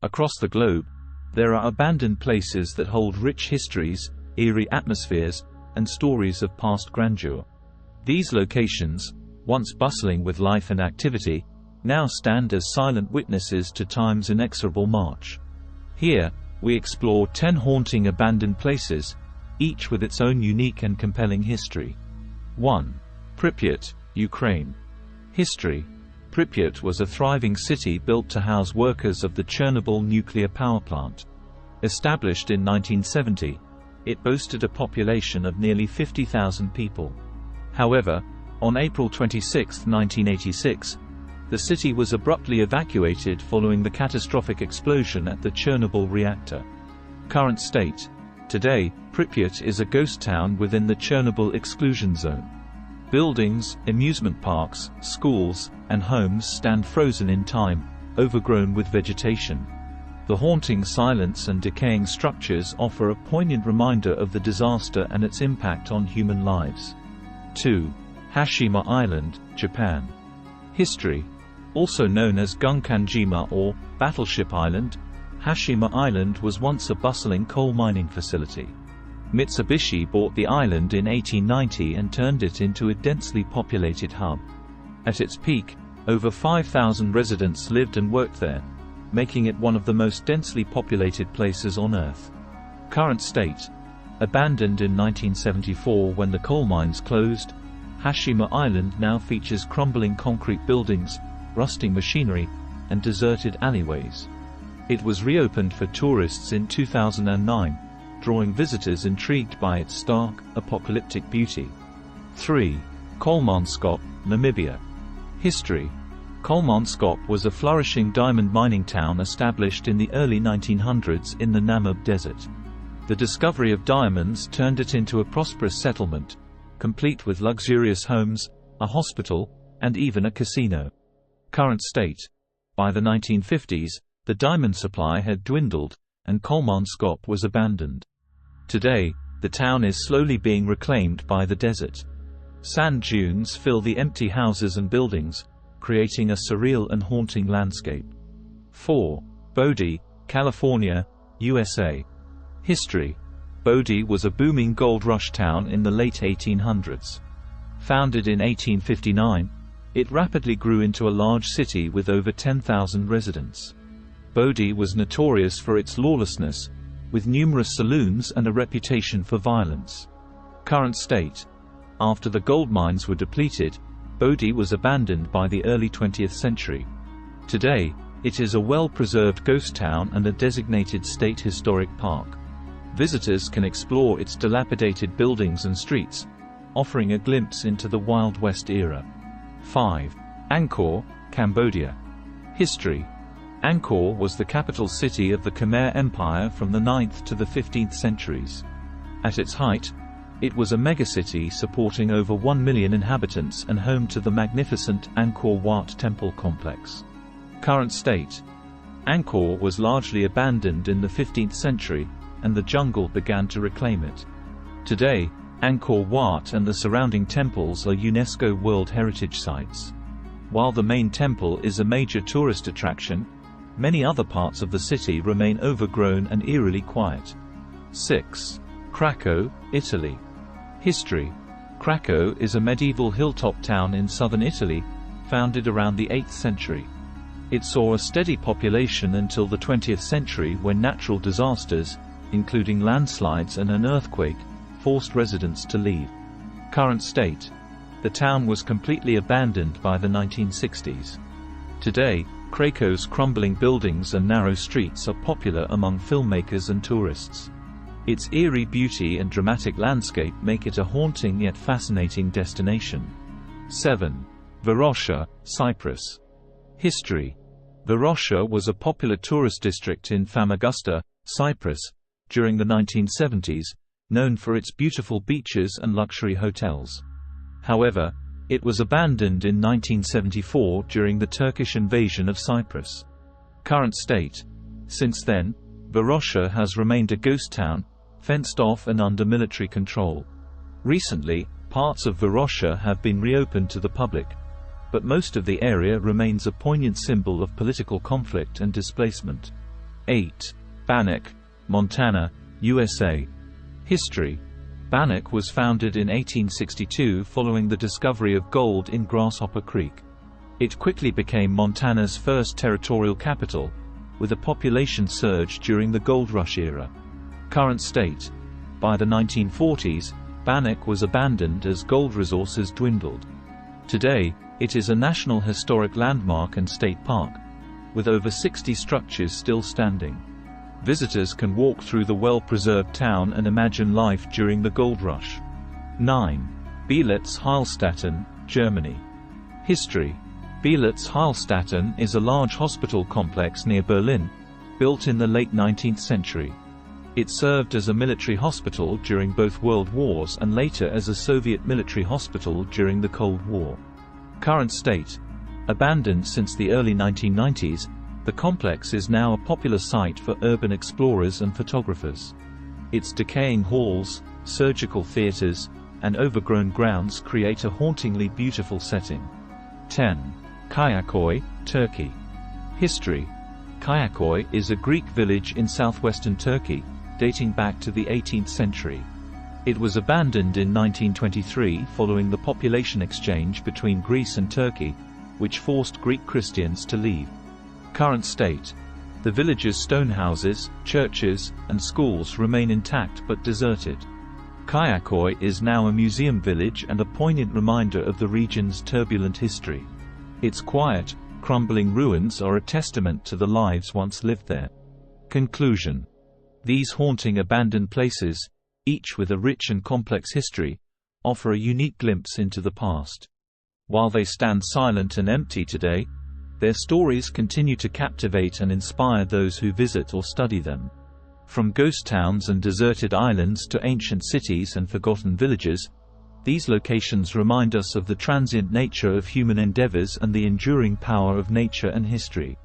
Across the globe, there are abandoned places that hold rich histories, eerie atmospheres, and stories of past grandeur. These locations, once bustling with life and activity, now stand as silent witnesses to time's inexorable march. Here, we explore 10 haunting abandoned places, each with its own unique and compelling history. 1. Pripyat, Ukraine. History. Pripyat was a thriving city built to house workers of the Chernobyl nuclear power plant. Established in 1970, it boasted a population of nearly 50,000 people. However, on April 26, 1986, the city was abruptly evacuated following the catastrophic explosion at the Chernobyl reactor. Current state. Today, Pripyat is a ghost town within the Chernobyl exclusion zone. Buildings, amusement parks, schools, and homes stand frozen in time, overgrown with vegetation. The haunting silence and decaying structures offer a poignant reminder of the disaster and its impact on human lives. 2. Hashima Island, Japan. History. Also known as Gunkanjima or Battleship Island, Hashima Island was once a bustling coal mining facility. Mitsubishi bought the island in 1890 and turned it into a densely populated hub. At its peak, over 5,000 residents lived and worked there, making it one of the most densely populated places on Earth. Current state. Abandoned in 1974 when the coal mines closed, Hashima Island now features crumbling concrete buildings, rusting machinery, and deserted alleyways. It was reopened for tourists in 2009, drawing visitors intrigued by its stark, apocalyptic beauty. 3. Kolmanskop, Namibia. History. Kolmanskop was a flourishing diamond mining town established in the early 1900s in the Namib Desert. The discovery of diamonds turned it into a prosperous settlement, complete with luxurious homes, a hospital, and even a casino. Current state. By the 1950s, the diamond supply had dwindled, and Kolmanskop was abandoned. Today, the town is slowly being reclaimed by the desert. Sand dunes fill the empty houses and buildings, creating a surreal and haunting landscape. 4. Bodie, California, USA. History. Bodie was a booming gold rush town in the late 1800s. Founded in 1859, it rapidly grew into a large city with over 10,000 residents. Bodie was notorious for its lawlessness, with numerous saloons and a reputation for violence. Current state. After the gold mines were depleted, Bodie was abandoned by the early 20th century. Today, it is a well-preserved ghost town and a designated state historic park. Visitors can explore its dilapidated buildings and streets, offering a glimpse into the Wild West era. 5. Angkor, Cambodia. History. Angkor was the capital city of the Khmer Empire from the 9th to the 15th centuries. At its height, it was a megacity supporting over 1 million inhabitants and home to the magnificent Angkor Wat Temple complex. Current state. Angkor was largely abandoned in the 15th century, and the jungle began to reclaim it. Today, Angkor Wat and the surrounding temples are UNESCO World Heritage Sites. While the main temple is a major tourist attraction, many other parts of the city remain overgrown and eerily quiet. 6. Krakow, Italy. History. Krakow is a medieval hilltop town in southern Italy, founded around the 8th century. It saw a steady population until the 20th century when natural disasters, including landslides and an earthquake, forced residents to leave. Current state. The town was completely abandoned by the 1960s. Today, Krakow's crumbling buildings and narrow streets are popular among filmmakers and tourists. Its eerie beauty and dramatic landscape make it a haunting yet fascinating destination. 7. Varosha, Cyprus. History. Varosha was a popular tourist district in Famagusta, Cyprus, during the 1970s, known for its beautiful beaches and luxury hotels. However, it was abandoned in 1974 during the Turkish invasion of Cyprus. Current state. Since then, Varosha has remained a ghost town, fenced off and under military control. Recently, parts of Varosha have been reopened to the public, but most of the area remains a poignant symbol of political conflict and displacement. 8. Bannack, Montana, USA. History. Bannack was founded in 1862 following the discovery of gold in Grasshopper Creek. It quickly became Montana's first territorial capital, with a population surge during the gold rush era. Current state. By the 1940s, Bannack was abandoned as gold resources dwindled. Today, it is a National Historic Landmark and state park, with over 60 structures still standing. Visitors can walk through the well-preserved town and imagine life during the gold rush. 9. Beelitz-Heilstätten, Germany. History. Beelitz-Heilstätten is a large hospital complex near Berlin, built in the late 19th century. It served as a military hospital during both World Wars and later as a Soviet military hospital during the Cold War. Current state. Abandoned since the early 1990s, the complex is now a popular site for urban explorers and photographers. Its decaying halls, surgical theaters, and overgrown grounds create a hauntingly beautiful setting. 10. Kayaköy, Turkey. History. Kayaköy is a Greek village in southwestern Turkey, dating back to the 18th century. It was abandoned in 1923 following the population exchange between Greece and Turkey, which forced Greek Christians to leave. Current state. The village's stone houses, churches, and schools remain intact but deserted. Kayaköy is now a museum village and a poignant reminder of the region's turbulent history. Its quiet, crumbling ruins are a testament to the lives once lived there. Conclusion. These haunting abandoned places, each with a rich and complex history, offer a unique glimpse into the past. While they stand silent and empty today, their stories continue to captivate and inspire those who visit or study them. From ghost towns and deserted islands to ancient cities and forgotten villages, these locations remind us of the transient nature of human endeavors and the enduring power of nature and history.